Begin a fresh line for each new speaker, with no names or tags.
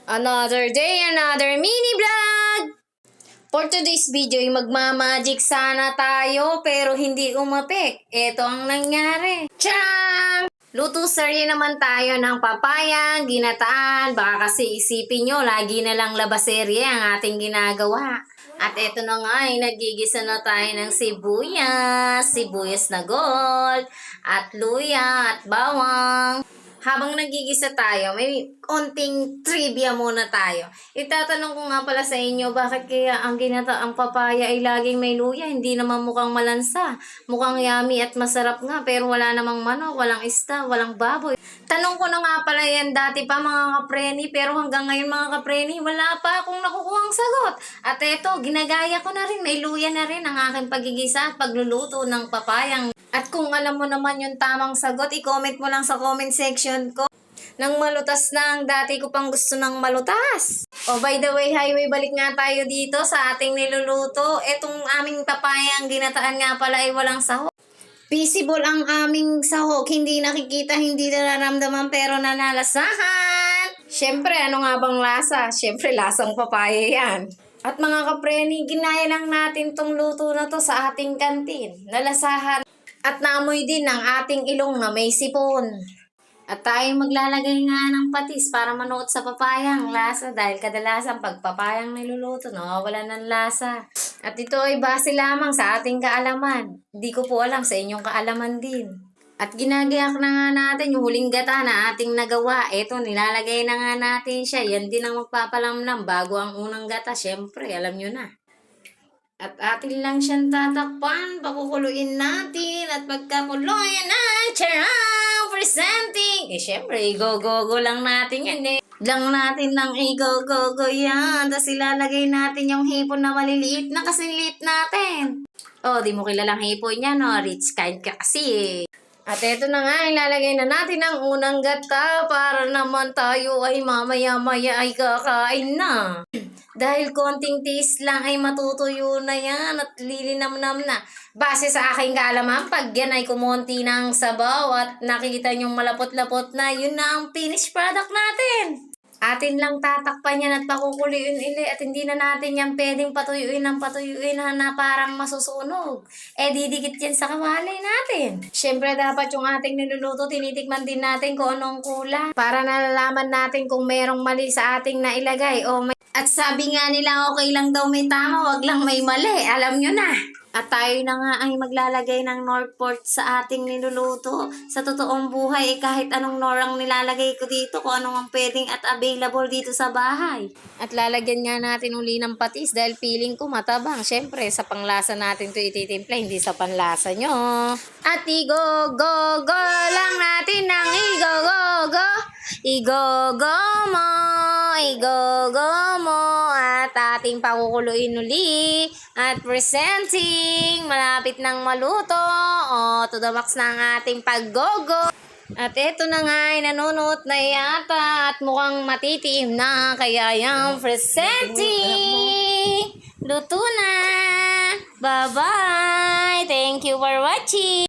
Another day, another mini vlog! For today's video ay magmamagic sana tayo pero hindi umapik. Ito ang nangyari. Tcharam! Luto sarili naman tayo ng papaya, ginataan. Baka kasi isipin nyo, lagi na lang labaserye ang ating ginagawa. At ito na nga ay nagigisa na tayo ng sibuyas na gold, at luya, at bawang. Habang nagigisa tayo, may konting trivia muna tayo. Itatanong ko nga pala sa inyo, bakit kaya ang ginataang papaya ay laging may luya? Hindi naman mukhang malansa. Mukhang yummy at masarap nga, pero wala namang manok, walang isda, walang baboy. Tanong ko na nga pala yan dati pa mga kapreni, pero hanggang ngayon mga kapreni, wala pa akong nakukuhang sagot. At eto, ginagaya ko na rin, may luya na rin ang aking pagigisa at pagluluto ng papayang. At kung alam mo naman yung tamang sagot, i-comment mo lang sa comment section ko. Nang malutas na ang dati ko pang gusto ng malutas. Oh, by the way, highway, balik nga tayo dito sa ating niluluto. Etong aming papayang ginataan nga pala ay walang sahog. Visible ang aming sahog, hindi nakikita, hindi nararamdaman, pero nanalasahan. Siyempre, ano nga bang lasa? Siyempre, lasang papaya yan. At mga kapreni, ginaya lang natin tong luto na to sa ating kantin. Nalasahan. At naamoy din ng ating ilong na may sipon. At tayo maglalagay nga ng patis para manuot sa papayang lasa dahil kadalasan pag papayang niluluto, nawawala ng lasa. At ito ay base lamang sa ating kaalaman. Di ko po alam sa inyong kaalaman din. At ginagayak na nga natin yung huling gata na ating nagawa. Ito, nilalagay na nga natin siya. Yan din ang magpapalamlam bago ang unang gata. Siyempre, alam nyo na. At atin lang siyang tatakpan, pakukuluin natin, at pagkakuluin na, charang, presenting. Syempre, go lang natin yan eh. Lang natin ng go yan. Tapos ilalagay natin yung hipon na maliliit na kasi liit natin. Oh, di mo kilalang hipon yan, no? Rich kind ka kasi eh. At eto na nga, ilalagay na natin ang unang gata para naman tayo ay mamaya-maya ay kakain na. Dahil konting taste lang ay matutuyo na yan at lilinamnam na. Base sa aking kaalaman, pag yan ay kumonti ng sabaw at nakita nyong malapot-lapot na, yun na ang finished product natin. Atin lang tatakpan yan at pakukuluin ulit at hindi na natin yan pwedeng patuyuin na parang masusunog. Didikit yan sa kawali natin. Siyempre dapat yung ating niluluto, tinitikman din natin kung anong kulang para nalalaman natin kung merong mali sa ating nailagay o may. At sabi nga nila okay lang daw may tama, wag lang may mali. Alam nyo na. At tayo na nga ay maglalagay ng Northport sa ating niluluto. Sa totoong buhay, kahit anong nor ang nilalagay ko dito, kung anong ang pwedeng at available dito sa bahay. At lalagyan nga natin uli ng patis dahil feeling ko matabang. Siyempre, sa panglasa natin to ititimpla, hindi sa panlasa nyo. At go lang natin ng go. Igo-go mo at ating pakukuluin uli at presenting, malapit nang maluto to the max na ang ating paggogo. At eto na nga ay nanunot na yata at mukhang matitiim na kaya yung presenting luto na. Bye bye, thank you for watching.